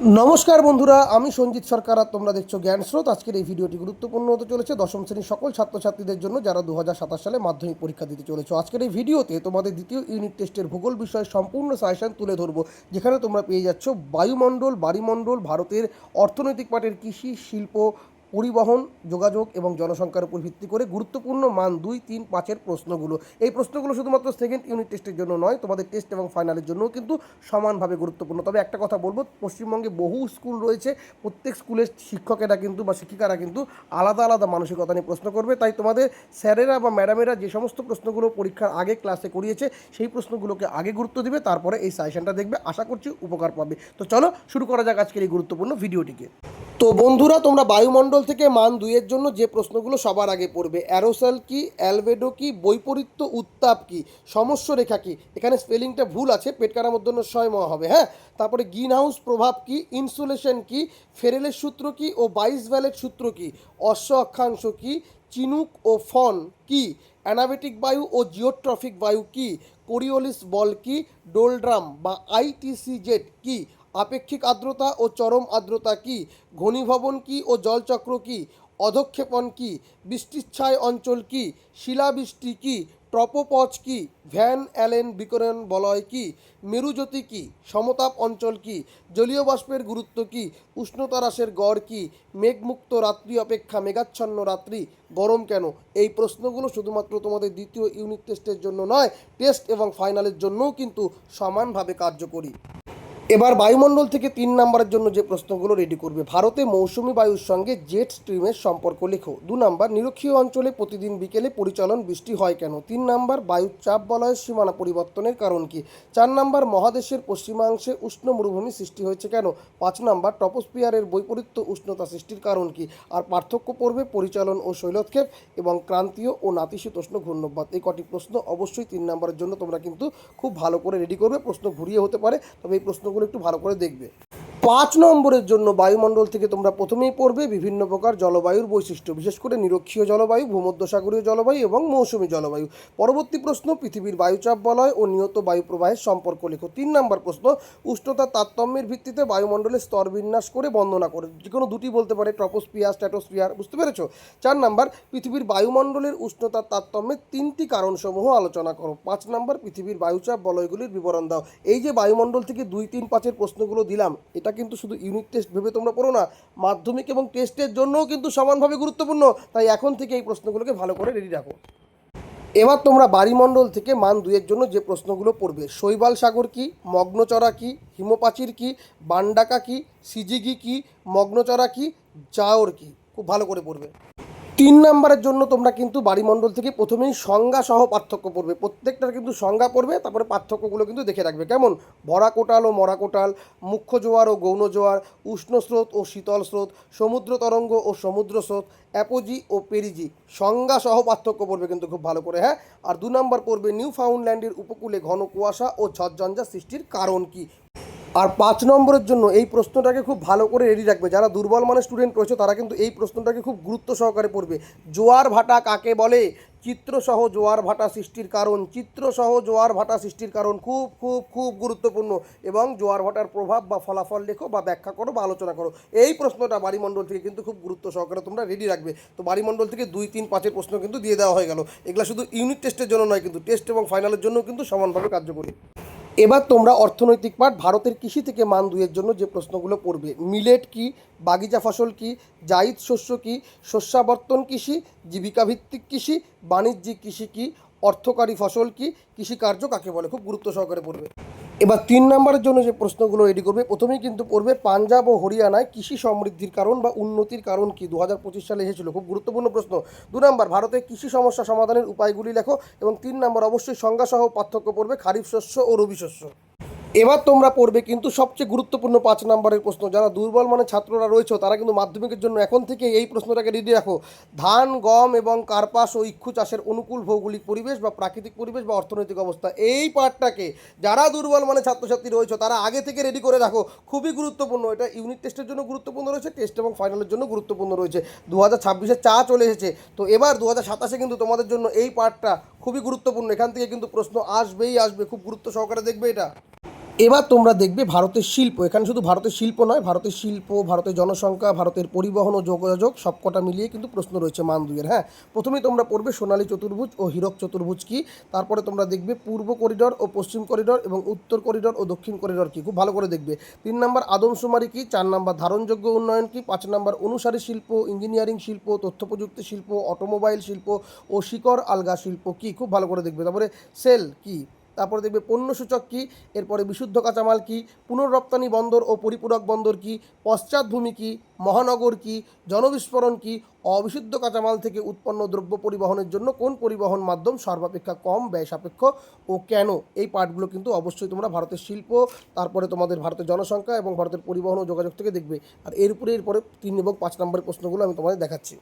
নমস্কার বন্ধুরা, আমি সঞ্জিত সরকার আর তোমরা দেখছো জ্ঞান স্রোত। আজকের এই ভিডিওটি গুরুত্বপূর্ণ হতে চলেছে দশম শ্রেণীর সকল ছাত্রছাত্রীদের জন্য যারা 2027 সালে মাধ্যমিক পরীক্ষা দিতে চলেছো। আজকের এই ভিডিওতে তোমাদের দ্বিতীয় ইউনিট টেস্টের ভূগোল বিষয়ে সম্পূর্ণ সাজেশন তুলে ধরবো, যেখানে তোমরা পেয়ে যাচ্ছ বায়ুমণ্ডল, বাড়িমণ্ডল, ভারতের অর্থনৈতিক পাটের কৃষি, শিল্প, পরিবহন, যোগাযোগ এবং জনসংখ্যার উপর ভিত্তি করে গুরুত্বপূর্ণ মান 2, 3, 5-এর প্রশ্নগুলো। এই প্রশ্নগুলো শুধুমাত্র সেকেন্ড ইউনিট টেস্টের জন্য নয়, তোমাদের টেস্ট এবং ফাইনালের জন্যও কিন্তু সমানভাবে গুরুত্বপূর্ণ। তবে একটা কথা বলবো, পশ্চিমবঙ্গে বহু স্কুল রয়েছে, প্রত্যেক স্কুলের শিক্ষকেরা কিন্তু বা শিক্ষিকারা কিন্তু আলাদা আলাদা মানসিকতা নিয়ে প্রশ্ন করবে। তাই তোমাদের স্যারেরা বা ম্যাডামেরা যে সমস্ত প্রশ্নগুলো পরীক্ষার আগে ক্লাসে করিয়েছে সেই প্রশ্নগুলোকে আগে গুরুত্ব দিবে, তারপরে এই সাজেশনটা দেখবে। আশা করছি উপকার পাবে। তো চলো শুরু করা যাক আজকের এই গুরুত্বপূর্ণ ভিডিওটিকে। তো বন্ধুরা, তোমরা বায়ুমণ্ডল থেকে মান 2-এর জন্য যে প্রশ্নগুলো সবার আগে পড়বে, অ্যারোসল কি, অ্যালবেডো কি, বৈপরীত্য উত্তাপ কি, সমস্য রেখা কি। এখানে স্পেলিংটা ভুল আছে, পেটকারা মধ্যন্য ম হবে, হ্যাঁ। তারপরে গ্রিন হাউস প্রভাব কি, ইনসুলেশন কি, ফেরেলের সূত্র কি ও বাইশ ভ্যালের সূত্র কি, অশ্ব অক্ষাংশ কি, চিনুক ও ফন কি, অ্যানাবেটিক বায়ু ও জিওট্রফিক বায়ু কি, কোরিওলিস বল কি, ডোলড্রাম বা আইটিসি জেট কি, আপেক্ষিক আর্দ্রতা ও চরম আর্দ্রতা কি, ঘনীভবন কি ও জলচক্র কি, অধক্ষেপণ কি, বৃষ্টিচ্ছায় অঞ্চল কি, শিলাবৃষ্টি কি, ট্রপোপজ কি, ভ্যান অ্যালেন বিকিরণ বলয় কি, মেরুজ্যোতি কি, সমতাপ অঞ্চল কি, জলীয় বাষ্পের গুরুত্ব কি, উষ্ণতা হ্রাসের গড় কি, মেঘমুক্ত রাত্রি অপেক্ষা মেঘাচ্ছন্ন রাত্রি গরম কেন। এই প্রশ্নগুলো শুধুমাত্র তোমাদের দ্বিতীয় ইউনিট টেস্টের জন্য নয়, টেস্ট এবং ফাইনালের জন্যও কিন্তু সমানভাবে কার্যকরী। এবার বায়ুমণ্ডল থেকে 3 নম্বরের জন্য যে প্রশ্নগুলো রেডি করবে, ভারতে মৌসুমি বায়ুর সঙ্গে জেট স্ট্রিমের সম্পর্ক লেখো। 2 নম্বর, নিরক্ষীয় অঞ্চলে প্রতিদিন বিকেলে পরিচালন বৃষ্টি হয় কেন। 3 নম্বর, বায়ুর চাপ বলয়ের সীমানা পরিবর্তনের কারণ কি। 4 নম্বর, মহাদেশের পশ্চিমাংশে উষ্ণ মরুভূমি সৃষ্টি হয়েছে কেন। 5 নম্বর, ট্রপোস্ফিয়ারের বৈপরীত্য উষ্ণতা সৃষ্টির কারণ কি। আর পার্থক্য পড়বে পরিচালন ও শৈলক্ষেপ এবং ক্রান্তীয় ও নাতিশীতোষ্ণ ঘূর্ণবাত। এই কটি প্রশ্ন অবশ্যই 3 নম্বরের জন্য তোমরা কিন্তু খুব ভালো করে রেডি করবে। প্রশ্ন ঘুরিয়ে হতে পারে, তবে এই প্রশ্নগুলো একটু ভালো করে দেখবে। 5 নম্বরের জন্য বায়ুমণ্ডল থেকে তোমরা প্রথমেই পড়বে বিভিন্ন প্রকার জলবায়ুর বৈশিষ্ট্য, বিশেষ করে নিরক্ষীয় জলবায়ু, ভূমধ্যসাগরীয় জলবায়ু এবং মৌসুমী জলবায়ু। পরবর্তী প্রশ্ন, পৃথিবীর বায়ুচাপ বলয় ও নিয়ত বায়ু প্রবাহের সম্পর্ক লেখো। 3 নম্বর প্রশ্ন, উষ্ণতার তারতম্যের ভিত্তিতে বায়ুমণ্ডলের স্তর বিন্যাস করে বর্ণনা করে। যে কোনো দুটি বলতে পারে, ট্রপোস্ফিয়ার, স্ট্র্যাটোস্ফিয়ার, বুঝতে পেরেছো। 4 নম্বর, পৃথিবীর বায়ুমণ্ডলের উষ্ণতার তারতম্যের 3টি কারণসমূহ আলোচনা করো। 5 নম্বর, পৃথিবীর বায়ুচাপ বলয়গুলির বিবরণ দাও। এই যে বায়ুমণ্ডল থেকে 2, 3, 5-এর প্রশ্নগুলো দিলাম, এটা কিন্তু শুধু ইউনিট টেস্ট ভেবে তোমরা পড়ো না, মাধ্যমিক এবং টেস্টের জন্যও কিন্তু সমানভাবে গুরুত্বপূর্ণ। তাই এখন থেকে এই প্রশ্নগুলোকে ভালো করে রেডি রাখো। এবার তোমরা বায়ুমণ্ডল থেকে মান 2-এর জন্য যে প্রশ্নগুলো পড়বে, শৈবাল সাগর কি, মগ্নচড়া কি, হিমপাচির কি, বান্ডাকা কি, সিজিগি কি, মগ্নচড়া কি, জাওর কি। খুব ভালো করে পড়বে। 3 নম্বরের জন্য তোমরা কিন্তু বায়ুমণ্ডল থেকে প্রথমেই সংজ্ঞা সহ পার্থক্য পড়বে। প্রত্যেকটার কিন্তু সংজ্ঞা পড়বে, তারপরে পার্থক্যগুলো কিন্তু দেখে রাখবে। কেমন, ভরা কোটাল ও মরা কোটাল, মুখ্য জোয়ার ও গৌণ জোয়ার, উষ্ণ স্রোত ও শীতল স্রোত, সমুদ্র তরঙ্গ ও সমুদ্র স্রোত, অ্যাপোজি ও পেরিজি। সংজ্ঞা সহ পার্থক্য পড়বে কিন্তু খুব ভালো করে, হ্যাঁ। আর 2 নম্বর পড়বে নিউ ফাউন্ডল্যান্ডের উপকূলে ঘন কুয়াশা ও ঝড়ঝঞ্ঝা সৃষ্টির কারণ কি। আর 5 নম্বরের জন্য এই প্রশ্নটাকে খুব ভালো করে রেডি রাখবে। যারা দুর্বল মানের স্টুডেন্ট রয়েছে তারা কিন্তু এই প্রশ্নটাকে খুব গুরুত্ব সহকারে পড়বে। জোয়ার ভাটা কাকে বলে, চিত্রসহ জোয়ার ভাটা সৃষ্টির কারণ, চিত্রসহ জোয়ার ভাটা সৃষ্টির কারণ খুব খুব খুব গুরুত্বপূর্ণ। এবং জোয়ার ভাটার প্রভাব বা ফলাফল লেখো বা ব্যাখ্যা করো বা আলোচনা করো। এই প্রশ্নটা বায়ুমণ্ডল থেকে কিন্তু খুব গুরুত্ব সহকারে তোমরা রেডি রাখবে। তো বায়ুমণ্ডল থেকে 2, 3, 5-এর প্রশ্ন কিন্তু দিয়ে দেওয়া হয়ে গেল। এগুলো শুধু ইউনিট টেস্টের জন্য নয়, কিন্তু টেস্ট এবং ফাইনালের জন্য কিন্তু সমানভাবে কার্যকরী। এবার তোমরা অর্থনৈতিক পাঠ, ভারতের কৃষি থেকে মান 2-এর জন্য যে প্রশ্নগুলো পড়বে, মিলেট কি, বাগিচা ফসল কি, জায়িদ শস্য কি, শস্যাবর্তন কৃষি, জীবিকাভিত্তিক কৃষি, বাণিজ্যিক কৃষি কি, অর্থকারী ফসল কি, কৃষিকার্য কাকে বলে। খুব গুরুত্ব সহকারে পড়বে। এবার 3 নম্বরের জন্য যে প্রশ্নগুলো রেডি করবে, প্রথমেই কিন্তু পড়বে পাঞ্জাব ও হরিয়ানায় কৃষি সমৃদ্ধির কারণ বা উন্নতির কারণ কি, 2025 সালে এসেছিল। খুব গুরুত্বপূর্ণ প্রশ্ন। 2 নম্বর, ভারতের কৃষি সমস্যা সমাধানের উপায়গুলি লেখো। এবং 3 নম্বর, অবশ্যই সংজ্ঞাসহ পার্থক্য পড়বে খারিফ শস্য ও রবি শস্য। এবার তোমরা পড়বে কিন্তু সবচেয়ে গুরুত্বপূর্ণ 5 নম্বরের প্রশ্ন। যারা দুর্বল মানের ছাত্ররা রয়েছে তারা কিন্তু মাধ্যমিকের জন্য এখন থেকে এই প্রশ্নটাকে রেডি রাখো। ধান, গম এবং কার্পাস ও ইক্ষু চাষের অনুকূল ভৌগোলিক পরিবেশ বা প্রাকৃতিক পরিবেশ বা অর্থনৈতিক অবস্থা। এই পার্টটাকে যারা দুর্বল মানের ছাত্রছাত্রী রয়েছে তারা আগে থেকে রেডি করে রাখো, খুবই গুরুত্বপূর্ণ। এটা ইউনিট টেস্টের জন্য গুরুত্বপূর্ণ রয়েছে, টেস্ট এবং ফাইনালের জন্য গুরুত্বপূর্ণ রয়েছে। 2026-এ চা চলে এসেছে, তো এবার 2027-এ কিন্তু তোমাদের জন্য এই পার্টটা খুবই গুরুত্বপূর্ণ। এখান থেকে কিন্তু প্রশ্ন আসবেই আসবে, খুব গুরুত্ব সহকারে দেখবে এটা। এবার তোমরা দেখবে ভারতের শিল্প, এখানে শুধু ভারতের শিল্প নয়, ভারতের শিল্প, ভারতের জনসংখ্যা, ভারতের পরিবহন ও যোগাযোগ সবকটা মিলিয়ে কিন্তু প্রশ্ন রয়েছে মান 2-এর। হ্যাঁ, প্রথমেই তোমরা পড়বে সোনালী চতুর্ভুজ ও হীরক চতুর্ভুজ কী, তারপরে তোমরা দেখবে পূর্ব করিডর ও পশ্চিম করিডর এবং উত্তর করিডর ও দক্ষিণ করিডর কী, খুব ভালো করে দেখবে। 3 নম্বর আদমশুমারি কী, 4 নম্বর ধারণযোগ্য উন্নয়ন কী, 5 নম্বর অনুসারী শিল্প, ইঞ্জিনিয়ারিং শিল্প, তথ্য প্রযুক্তি শিল্প, অটোমোবাইল শিল্প ও শিকড় আলগা শিল্প কী, খুব ভালো করে দেখবে। তারপরে সেল কী, তারপরে দেখবে পণ্যসূচক কী, এরপরে বিশুদ্ধ কাঁচামাল কী, পুনর্রপ্তানি বন্দর ও পরিপূরক বন্দর কী, পশ্চাৎভূমি কী, মহানগর কী, জনবিস্ফোরণ কী, অবিশুদ্ধ কাঁচামাল থেকে উৎপন্ন দ্রব্য পরিবহনের জন্য কোন পরিবহন মাধ্যম সর্বাপেক্ষা কম ব্যয় সাপেক্ষ ও কেন, এই পার্টগুলো কিন্তু অবশ্যই তোমরা ভারতের শিল্প, তারপরে তোমাদের ভারতের জনসংখ্যা এবং ভারতের পরিবহন ও যোগাযোগ থেকে দেখবে। আর এরপরে 3 এবং 5 নম্বরের প্রশ্নগুলো আমি তোমাদের দেখাচ্ছি।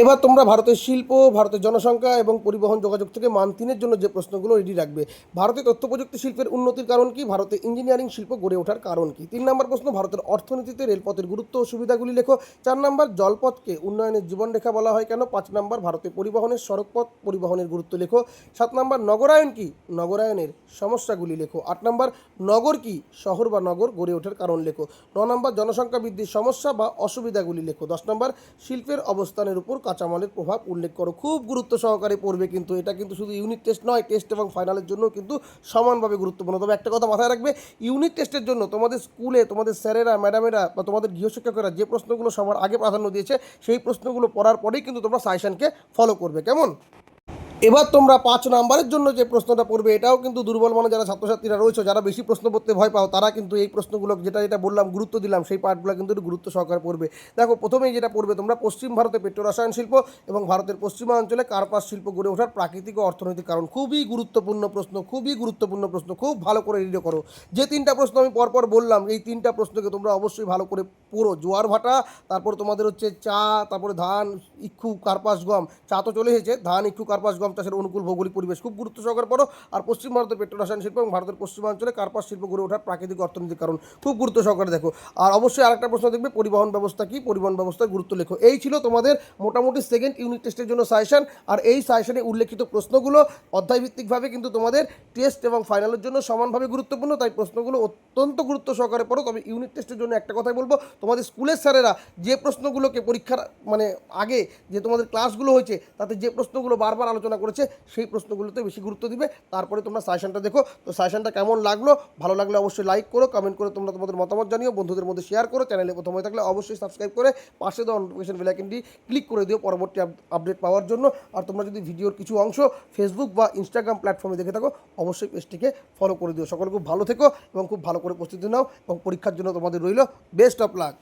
এবার তোমরা ভারতের শিল্প, ভারতের জনসংখ্যা এবং পরিবহন যোগাযোগ থেকে মান 3-এর জন্য যে প্রশ্নগুলো রেডি রাখবে। ভারতে তথ্য প্রযুক্তি শিল্পের উন্নতির কারণ কি, ভারতে ইঞ্জিনিয়ারিং শিল্প গড়ে ওঠার কারণ কি। 3 নম্বর প্রশ্ন, ভারতের অর্থনীতিতে রেলপথের গুরুত্ব ও সুবিধাগুলি লেখো। 4 নম্বর, জলপথকে উন্নয়নের জীবনরেখা বলা হয় কেন। 5 নম্বর, ভারতে পরিবহনের সড়কপথ পরিবহনের গুরুত্ব লেখো। 7 নম্বর, নগরায়ন কি, নগরায়নের সমস্যাগুলি লেখো। 8 নম্বর, নগর কি, শহর বা নগর গড়ে ওঠার কারণ লেখো। 9 নম্বর, জনসংখ্যা বৃদ্ধির সমস্যা বা অসুবিধাগুলি লেখো। 10 নম্বর, শিল্পের অবস্থানের উপর কাঁচামালের প্রভাব উল্লেখ করো। খুব গুরুত্ব সহকারে পড়বে কিন্তু, এটা কিন্তু শুধু ইউনিট টেস্ট নয়, টেস্ট এবং ফাইনালের জন্য কিন্তু সমানভাবে গুরুত্বপূর্ণ। তবে একটা কথা মাথায় রাখবে, ইউনিট টেস্টের জন্য তোমাদের স্কুলে তোমাদের স্যারেরা, ম্যাডামেরা বা তোমাদের গৃহশিক্ষকেরা যে প্রশ্নগুলো সবার আগে প্রাধান্য দিয়েছে, সেই প্রশ্নগুলো পড়ার পরেই কিন্তু তোমরা সাজেশনকে ফলো করবে, কেমন। এবার তোমরা 5 নাম্বারের জন্য যে প্রশ্নটা পড়বে, এটাও কিন্তু দুর্বল মনে যারা ছাত্রছাত্রীরা রয়েছে, যারা বেশি প্রশ্ন পড়তে ভয় পাও, তারা কিন্তু এই প্রশ্নগুলো যেটা বললাম গুরুত্ব দিলাম, সেই পার্টগুলো কিন্তু একটু গুরুত্ব সহকারে পড়বে। দেখো, প্রথমেই যেটা পড়বে তোমরা, পশ্চিম ভারতে পেট্রোরসায়ন শিল্প এবং ভারতের পশ্চিমাঞ্চলে কার্পাস শিল্প গড়ে ওঠার প্রাকৃতিক ও অর্থনৈতিক কারণ। খুবই গুরুত্বপূর্ণ প্রশ্ন, খুবই গুরুত্বপূর্ণ প্রশ্ন, খুব ভালো করে রিডিও করো। যে 3টা প্রশ্ন আমি পরপর বললাম, এই 3টা প্রশ্নকে তোমরা অবশ্যই ভালো করে পড়ো। জোয়ার ভাটা, তারপর তোমাদের হচ্ছে চা, তারপরে ধান, ইক্ষু, কার্পাস, গম। চা তো চলে এসেছে, ধান, ইক্ষু, কার্পাস, গম চাষের অনুকূল ভৌগোলিক পরিবেশ, খুব গুরুত্ব সহকারে পড়ো। আর পশ্চিম ভারতের পেট্রোরসায়ন শিল্প এবং ভারতের পশ্চিমাঞ্চলে কার্পাস শিল্প গড়ে ওঠার প্রাকৃতিক অর্থনৈতিক কারণ, খুব গুরুত্ব সহকারে দেখো। আর অবশ্যই আরেকটা প্রশ্ন দেখবে, পরিবহন ব্যবস্থা কি, পরিবহন ব্যবস্থার গুরুত্ব লেখো। এই ছিল তোমাদের মোটামুটি সেকেন্ড ইউনিট টেস্টের জন্য সাজেশন। আর এই সাজেশনে উল্লেখিত প্রশ্নগুলো অধ্যায়ভিত্তিকভাবে কিন্তু তোমাদের টেস্ট এবং ফাইনালের জন্য সমানভাবে গুরুত্বপূর্ণ, তাই প্রশ্নগুলো অত্যন্ত গুরুত্ব সহকারে পড়ো। তবে ইউনিট টেস্টের জন্য একটা কথাই বলবো, তোমাদের স্কুলের স্যারেরা যে প্রশ্নগুলোকে পরীক্ষার মানে আগে যে তোমাদের ক্লাসগুলো হয়েছে, তাতে যে প্রশ্নগুলো বারবার আলোচনা করেছে, সেই প্রশ্নগুলোতে বেশি গুরুত্ব দিবে। তারপরে তোমরা সাজেশনটা দেখো। তো সাজেশনটা কেমন লাগলো, ভালো লাগলে অবশ্যই লাইক করো, কমেন্ট করে তোমরা তোমাদের মতামত জানিও, বন্ধুদের মধ্যে শেয়ার করো। চ্যানেলে প্রথম হয়ে থাকলে অবশ্যই সাবস্ক্রাইব করে পাশে দেওয়া নোটিফিকেশন বেল আইকনটি ক্লিক করে দিও পরবর্তী আপডেট পাওয়ার জন্য। আর তোমরা যদি ভিডিওর কিছু অংশ ফেসবুক বা ইনস্টাগ্রাম প্ল্যাটফর্মে দেখে থাকো, অবশ্যই পেজটিকে ফলো করে দিও। সকলে খুব ভালো থেকো এবং খুব ভালো করে প্রস্তুতি নাও, এবং পরীক্ষার জন্য তোমাদের রইল বেস্ট অফ লাক।